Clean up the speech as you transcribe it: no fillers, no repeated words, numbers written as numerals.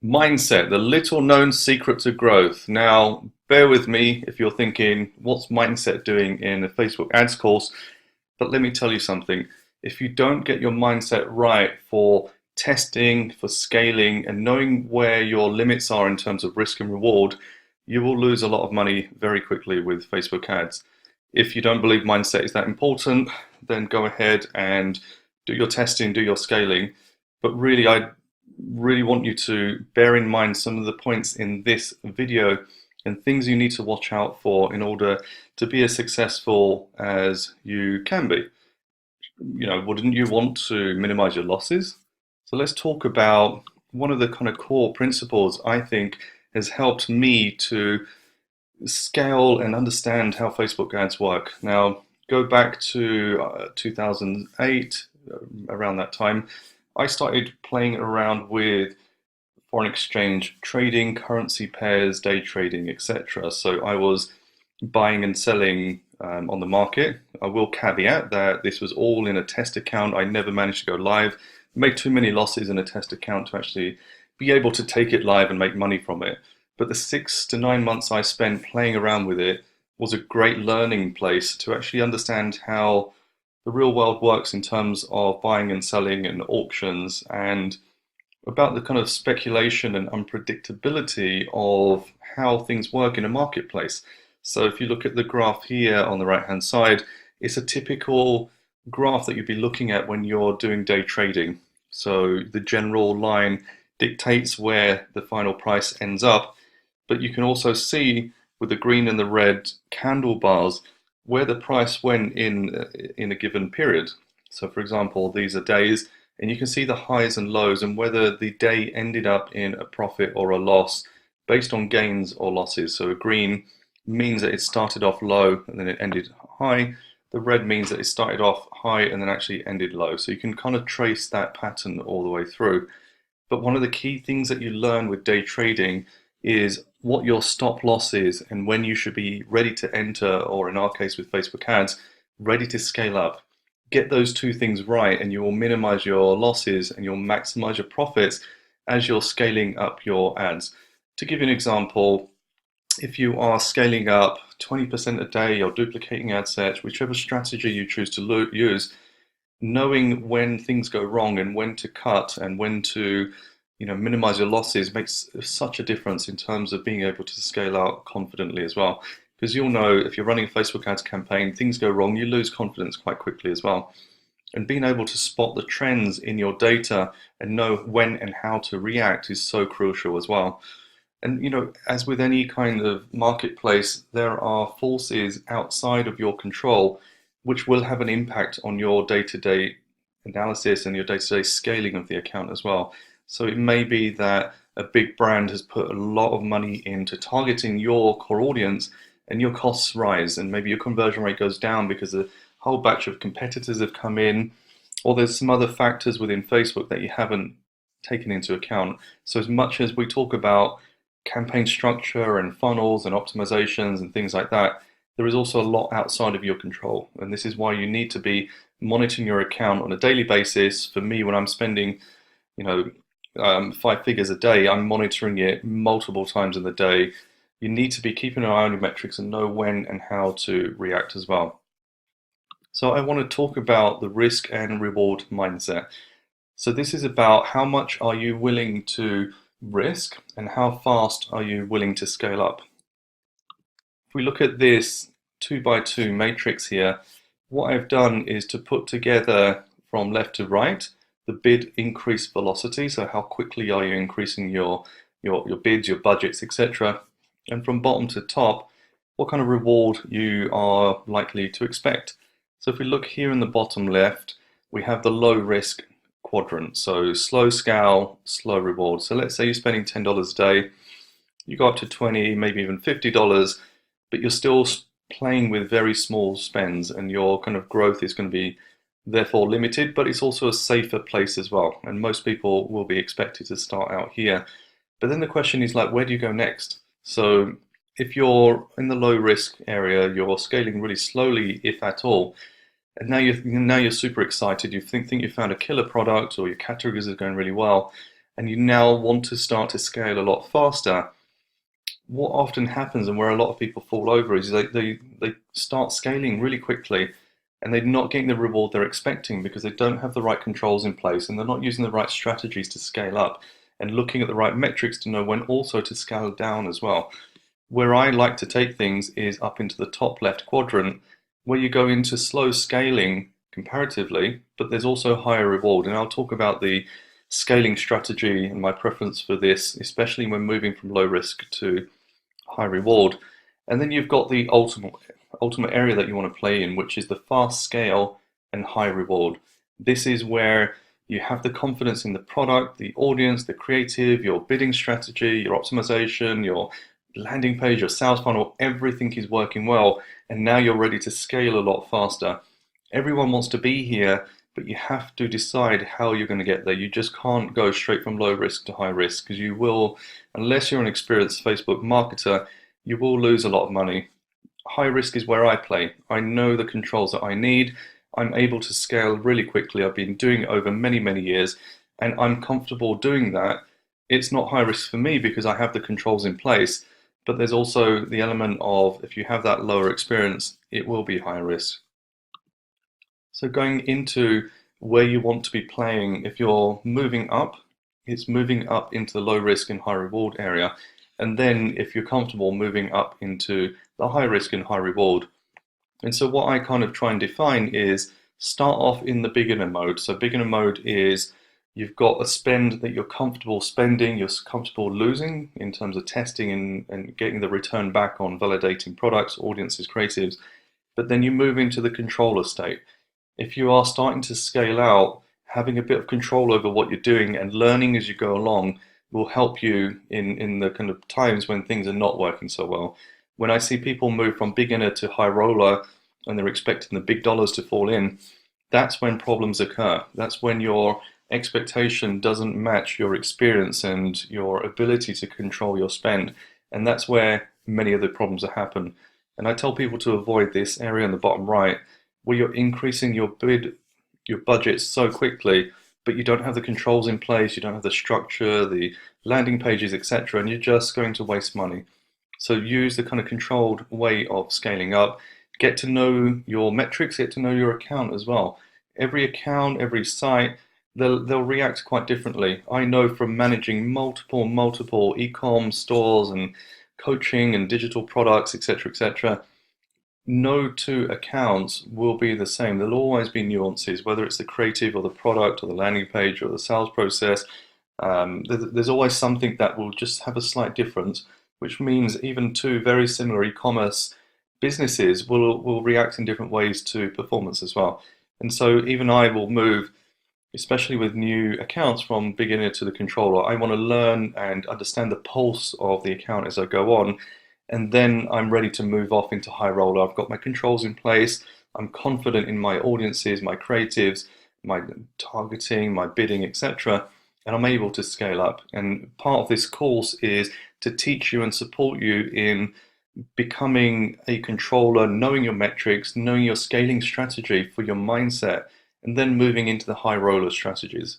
Mindset, the little known secret to growth. Now, bear with me if you're thinking, what's mindset doing in a Facebook ads course? But let me tell you something. If you don't get your mindset right for testing, for scaling, and knowing where your limits are in terms of risk and reward, you will lose a lot of money very quickly with Facebook ads. If you don't believe mindset is that important, then go ahead and do your testing, do your scaling. But really, I really want you to bear in mind some of the points in this video and things you need to watch out for in order to be as successful as you can be. Wouldn't you want to minimize your losses? So let's talk about one of the kind of core principles I think has helped me to scale and understand how Facebook ads work. Now, go back to 2008, around that time, I started playing around with foreign exchange trading, currency pairs, day trading, etc. So I was buying and selling on the market. I will caveat that this was all in a test account. I never managed to go live. Made too many losses in a test account to actually be able to take it live and make money from it. But the 6 to 9 months I spent playing around with it was a great learning place to actually understand how the real world works in terms of buying and selling and auctions, and about the kind of speculation and unpredictability of how things work in a marketplace. So if you look at the graph here on the right hand side, it's a typical graph that you'd be looking at when you're doing day trading. So the general line dictates where the final price ends up, but you can also see with the green and the red candle bars where the price went in a given period. So for example, these are days, and you can see the highs and lows and whether the day ended up in a profit or a loss based on gains or losses. So a green means that it started off low and then it ended high. The red means that it started off high and then actually ended low. So you can kind of trace that pattern all the way through. But one of the key things that you learn with day trading is what your stop loss is and when you should be ready to enter, or in our case with Facebook ads, ready to scale up. Get those two things right and you will minimize your losses and you'll maximize your profits as you're scaling up your ads. To give you an example, if you are scaling up 20% a day or duplicating ad sets, whichever strategy you choose to use, knowing when things go wrong and when to cut and when to minimize your losses makes such a difference in terms of being able to scale out confidently as well. Because you'll know if you're running a Facebook ads campaign, things go wrong, you lose confidence quite quickly as well. And being able to spot the trends in your data and know when and how to react is so crucial as well. And as with any kind of marketplace, there are forces outside of your control which will have an impact on your day-to-day analysis and your day-to-day scaling of the account as well. So it may be that a big brand has put a lot of money into targeting your core audience and your costs rise, and maybe your conversion rate goes down because a whole batch of competitors have come in, or there's some other factors within Facebook that you haven't taken into account. So as much as we talk about campaign structure and funnels and optimizations and things like that, there is also a lot outside of your control. And this is why you need to be monitoring your account on a daily basis. For me, when I'm spending, 5 figures a day, I'm monitoring it multiple times in the day. You need to be keeping an eye on your metrics and know when and how to react as well. So I want to talk about the risk and reward mindset. So this is about how much are you willing to risk and how fast are you willing to scale up. If we look at this 2x2 matrix here, what I've done is to put together from left to right the bid increase velocity, so how quickly are you increasing your bids, your budgets, etc. And from bottom to top, what kind of reward you are likely to expect. So if we look here in the bottom left, we have the low risk quadrant. So slow scale, slow reward. So let's say you're spending $10 a day, you go up to $20, maybe even $50, but you're still playing with very small spends and your kind of growth is going to be therefore limited, but it's also a safer place as well. And most people will be expected to start out here. But then the question is like, where do you go next? So if you're in the low risk area, you're scaling really slowly, if at all, and now you're super excited. You think you found a killer product, or your categories are going really well, and you now want to start to scale a lot faster, what often happens and where a lot of people fall over is they start scaling really quickly and they're not getting the reward they're expecting because they don't have the right controls in place and they're not using the right strategies to scale up and looking at the right metrics to know when also to scale down as well. Where I like to take things is up into the top left quadrant, where you go into slow scaling comparatively, but there's also higher reward. And I'll talk about the scaling strategy and my preference for this, especially when moving from low risk to high reward. And then you've got the ultimate area that you want to play in, which is the fast scale and high reward. This is where you have the confidence in the product, the audience, the creative, your bidding strategy, your optimization, your landing page, your sales funnel, everything is working well, and now you're ready to scale a lot faster. Everyone wants to be here, but you have to decide how you're going to get there. You just can't go straight from low risk to high risk because you will, unless you're an experienced Facebook marketer, you will lose a lot of money. High risk is where I play. I know the controls that I need. I'm able to scale really quickly. I've been doing it over many, many years, and I'm comfortable doing that. It's not high risk for me because I have the controls in place, but there's also the element of if you have that lower experience, it will be high risk. So going into where you want to be playing, if you're moving up, it's moving up into the low risk and high reward area. And then if you're comfortable moving up into the high risk and high reward. And so what I kind of try and define is start off in the beginner mode. So beginner mode is you've got a spend that you're comfortable spending, you're comfortable losing in terms of testing and getting the return back on validating products, audiences, creatives. But then you move into the controller state. If you are starting to scale out, having a bit of control over what you're doing and learning as you go along will help you in the kind of times when things are not working so well. When I see people move from beginner to high roller and they're expecting the big dollars to fall in, that's when problems occur. That's when your expectation doesn't match your experience and your ability to control your spend. And that's where many of the problems happen. And I tell people to avoid this area in the bottom right, where you're increasing your budget so quickly, but you don't have the controls in place, you don't have the structure, the landing pages, etc., and you're just going to waste money. So use the kind of controlled way of scaling up. Get to know your metrics, get to know your account as well. Every account, every site, they'll react quite differently. I know from managing multiple e-com stores and coaching and digital products, etc., no two accounts will be the same. There'll always be nuances, whether it's the creative or the product or the landing page or the sales process. There's always something that will just have a slight difference, which means even two very similar e-commerce businesses will react in different ways to performance as well. And so even I will move, especially with new accounts, from beginner to the controller. I want to learn and understand the pulse of the account as I go on, and then I'm ready to move off into high roller. I've got my controls in place. I'm confident in my audiences, my creatives, my targeting, my bidding, etc. And I'm able to scale up. And part of this course is to teach you and support you in becoming a controller, knowing your metrics, knowing your scaling strategy for your mindset, and then moving into the high roller strategies.